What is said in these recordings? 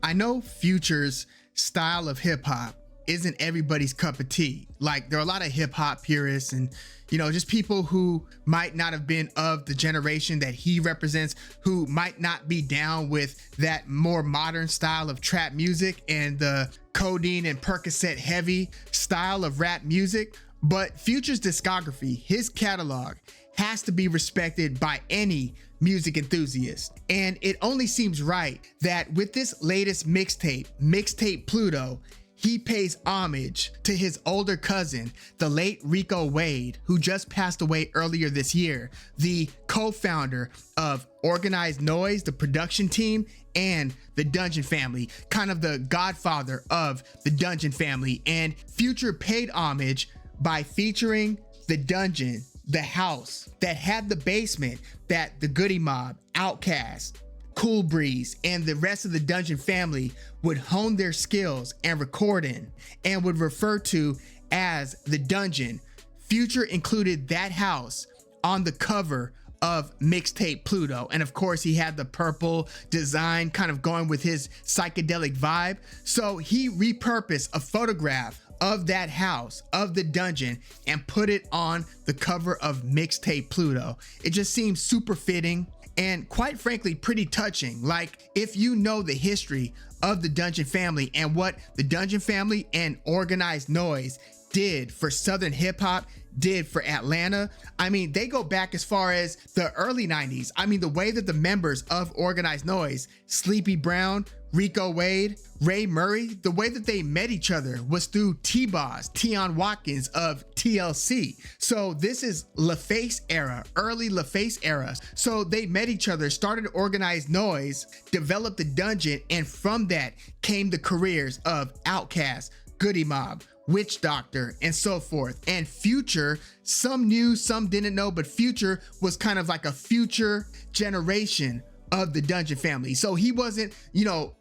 I know Future's style of hip hop isn't everybody's cup of tea. Like, there are a lot of hip hop purists and, just people who might not have been of the generation that he represents, who might not be down with that more modern style of trap music and the codeine and Percocet heavy style of rap music. But Future's discography, his catalog, has to be respected by any music enthusiast. And it only seems right that with this latest mixtape, Mixtape Pluto, he pays homage to his older cousin, the late Rico Wade, who just passed away earlier this year, the co-founder of Organized Noize, the production team, and the Dungeon Family, kind of the godfather of the Dungeon Family. And Future paid homage by featuring the dungeon, the house that had the basement that the Goody Mob, Outkast, Cool Breeze, and the rest of the Dungeon Family would hone their skills and record in, and would refer to as the dungeon. Future included that house on the cover of Mixtape Pluto, and of course he had the purple design kind of going with his psychedelic vibe. So he repurposed a photograph of that house, of the dungeon, and put it on the cover of Mixtape Pluto. It just seems super fitting and, quite frankly, pretty touching. Like, if you know the history of the Dungeon Family and what the Dungeon Family and Organized Noize did for Southern hip hop, did for Atlanta. I mean, they go back as far as the early 90s. I mean, the way that the members of Organized Noize, Sleepy Brown, Rico Wade, Ray Murray, the way that they met each other was through T-Boz, Tion Watkins of TLC. So this is LaFace era, early LaFace era. So they met each other, started Organized Noize, developed the dungeon, and from that came the careers of Outkast, Goody Mob, Witch Doctor, and so forth. And Future, some knew, some didn't know, but Future was kind of like a future generation of the Dungeon Family. So he wasn't,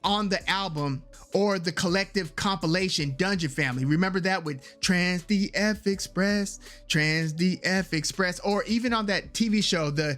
on the album or the collective compilation Dungeon Family. Remember that with Trans DF Express, or even on that TV show, the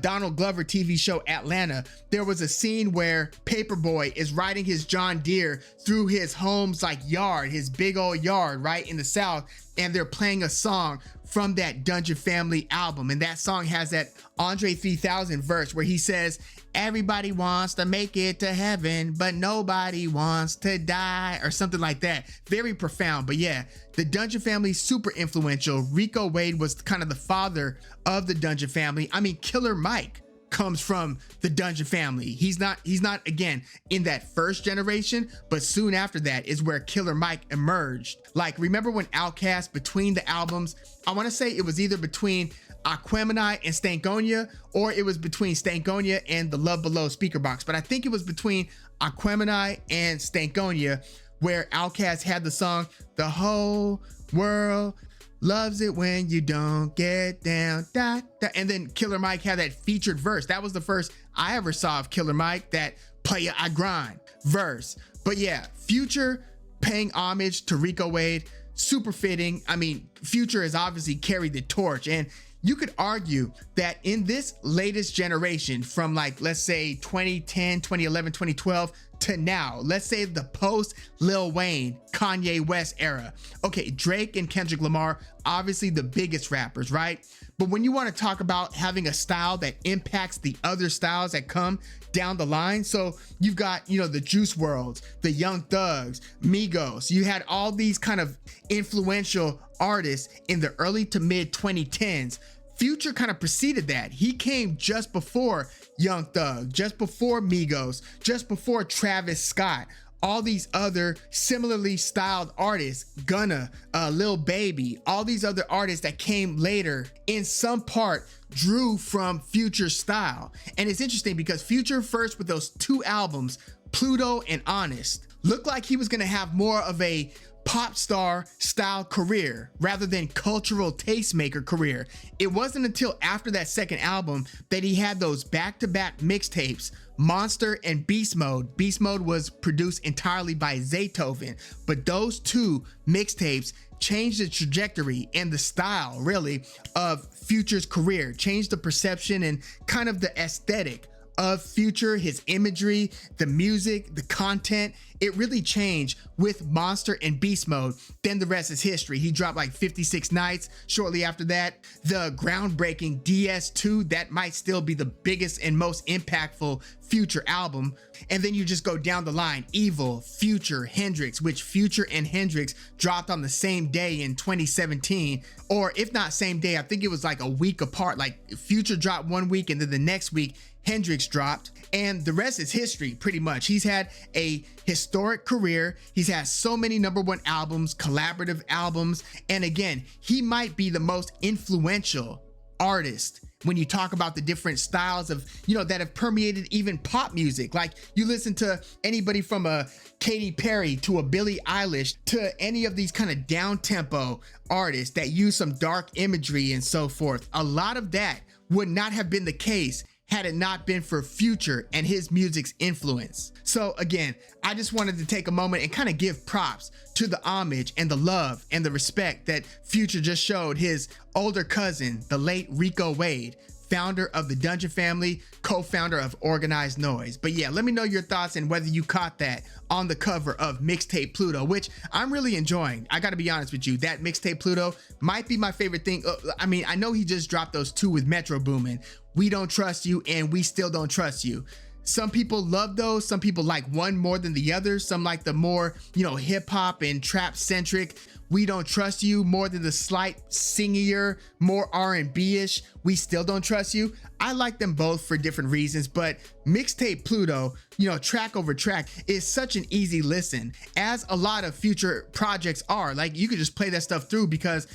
Donald Glover TV show Atlanta, there was a scene where Paperboy is riding his John Deere through his home's yard, his big old yard right in the South, and they're playing a song from that Dungeon Family album. And that song has that Andre 3000 verse where he says, "Everybody wants to make it to heaven, but nobody wants to die," or something like that. Very profound. But yeah, the Dungeon Family, super influential. Rico Wade was kind of the father of the Dungeon Family. I mean, Killer Mike comes from the Dungeon Family. He's not again in that first generation, but soon after that is where Killer Mike emerged. Like, remember when Outkast, between the albums, I want to say it was either between Aquemini and Stankonia, or it was between Stankonia and the Love Below speaker box, but I think it was between Aquemini and Stankonia, where Outkast had the song "The Whole World Loves It When You Don't Get Down," da, da. And then Killer Mike had that featured verse. That was the first I ever saw of Killer Mike, that "Playa I Grind" verse. But yeah, Future paying homage to Rico Wade, super fitting. I mean, Future has obviously carried the torch, and you could argue that in this latest generation, from let's say 2010, 2011, 2012 to now, let's say the post Lil Wayne, Kanye West era. Okay, Drake and Kendrick Lamar, obviously the biggest rappers, right? But when you want to talk about having a style that impacts the other styles that come down the line, so you've got, the Juice WRLDs, the Young Thugs, Migos, you had all these kind of influential artists in the early to mid 2010s. Future kind of preceded that. He came just before Young Thug, just before Migos, just before Travis Scott, all these other similarly styled artists, Gunna, Lil Baby, all these other artists that came later, in some part drew from Future's style. And it's interesting because Future, first with those two albums, Pluto and Honest, looked like he was gonna have more of a pop star style career rather than cultural tastemaker career. It wasn't until after that second album that he had those back-to-back mixtapes, Monster and Beast Mode. Beast Mode was produced entirely by Zaytoven, but those two mixtapes changed the trajectory and the style, really, of Future's career, changed the perception and kind of the aesthetic of Future, his imagery, the music, the content, it really changed with Monster and Beast Mode. Then the rest is history. He dropped like 56 Nights shortly after that. The groundbreaking DS2, that might still be the biggest and most impactful Future album. And then you just go down the line, Evil, Future, Hendrix, which Future and Hendrix dropped on the same day in 2017, or if not same day, I think it was like a week apart. Like Future dropped one week and then the next week Hendrix dropped, and the rest is history pretty much. He's had a historic career. He's had so many #1 albums, collaborative albums, and again, he might be the most influential artist when you talk about the different styles of, that have permeated even pop music. Like you listen to anybody from a Katy Perry to a Billie Eilish to any of these kind of down tempo artists that use some dark imagery and so forth. A lot of that would not have been the case had it not been for Future and his music's influence. So again, I just wanted to take a moment and kind of give props to the homage and the love and the respect that Future just showed his older cousin, the late Rico Wade, founder of the Dungeon Family, co-founder of Organized Noize. But yeah, let me know your thoughts and whether you caught that on the cover of Mixtape Pluto, which I'm really enjoying. I gotta be honest with you, that Mixtape Pluto might be my favorite thing. I mean, I know he just dropped those two with Metro Boomin, We Don't Trust You and We Still Don't Trust You. Some people love those. Some people like one more than the other. Some like the more, hip hop and trap centric We Don't Trust You more than the slight singier, more R&B-ish We Still Don't Trust You. I like them both for different reasons, but Mixtape Pluto, track over track, is such an easy listen, as a lot of Future projects are. Like you could just play that stuff through because,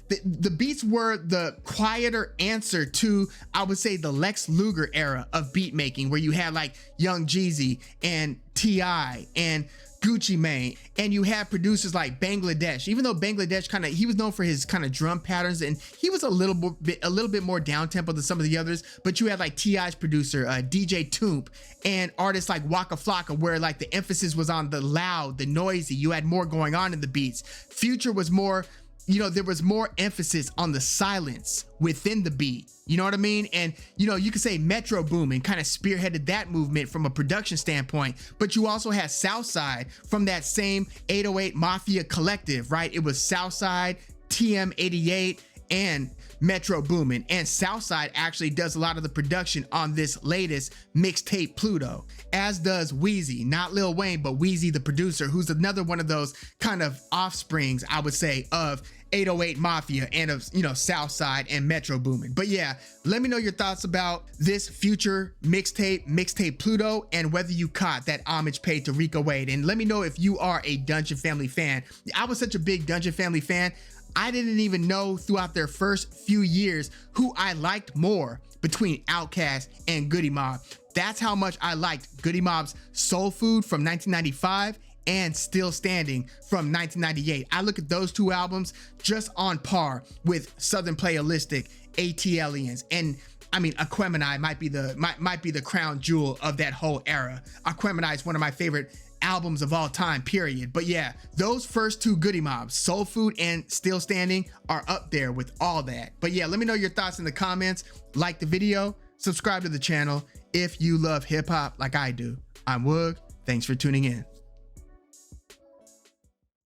the beats were the quieter answer to, I would say, the Lex Luger era of beat making, where you had like Young Jeezy and T.I. and Gucci Mane, and you had producers like Bangladesh. Even though Bangladesh he was known for his kind of drum patterns, and he was a little bit more down tempo than some of the others, but you had like T.I.'s producer, DJ Toomp, and artists like Waka Flocka, where like the emphasis was on the loud, the noisy. You had more going on in the beats. Future was more, there was more emphasis on the silence within the beat. You know what I mean? And, you could say Metro Boomin kind of spearheaded that movement from a production standpoint, but you also had Southside from that same 808 Mafia collective, right? It was Southside, TM88, and Metro Boomin, and Southside actually does a lot of the production on this latest Mixtape Pluto, as does Wheezy, not Lil Wayne, but Wheezy the producer, who's another one of those kind of offsprings, I would say, of 808 Mafia and of, Southside and Metro Boomin. But yeah, let me know your thoughts about this Future Mixtape Pluto, and whether you caught that homage paid to Rico Wade. And let me know if you are a Dungeon Family fan. I was such a big Dungeon Family fan, I didn't even know throughout their first few years who I liked more between Outkast and Goody Mob. That's how much I liked Goody Mob's Soul Food from 1995 and Still Standing from 1998. I look at those two albums just on par with Southern Playalistic, ATLians, and I mean, Aquemini might be the crown jewel of that whole era. Aquemini is one of my favorite albums of all time, period. But yeah, those first two Goody Mobs, Soul Food and Still Standing, are up there with all that. But yeah, let me know your thoughts in the comments. Like the video, subscribe to the channel if you love hip hop like I do. I'm Woog. Thanks for tuning in.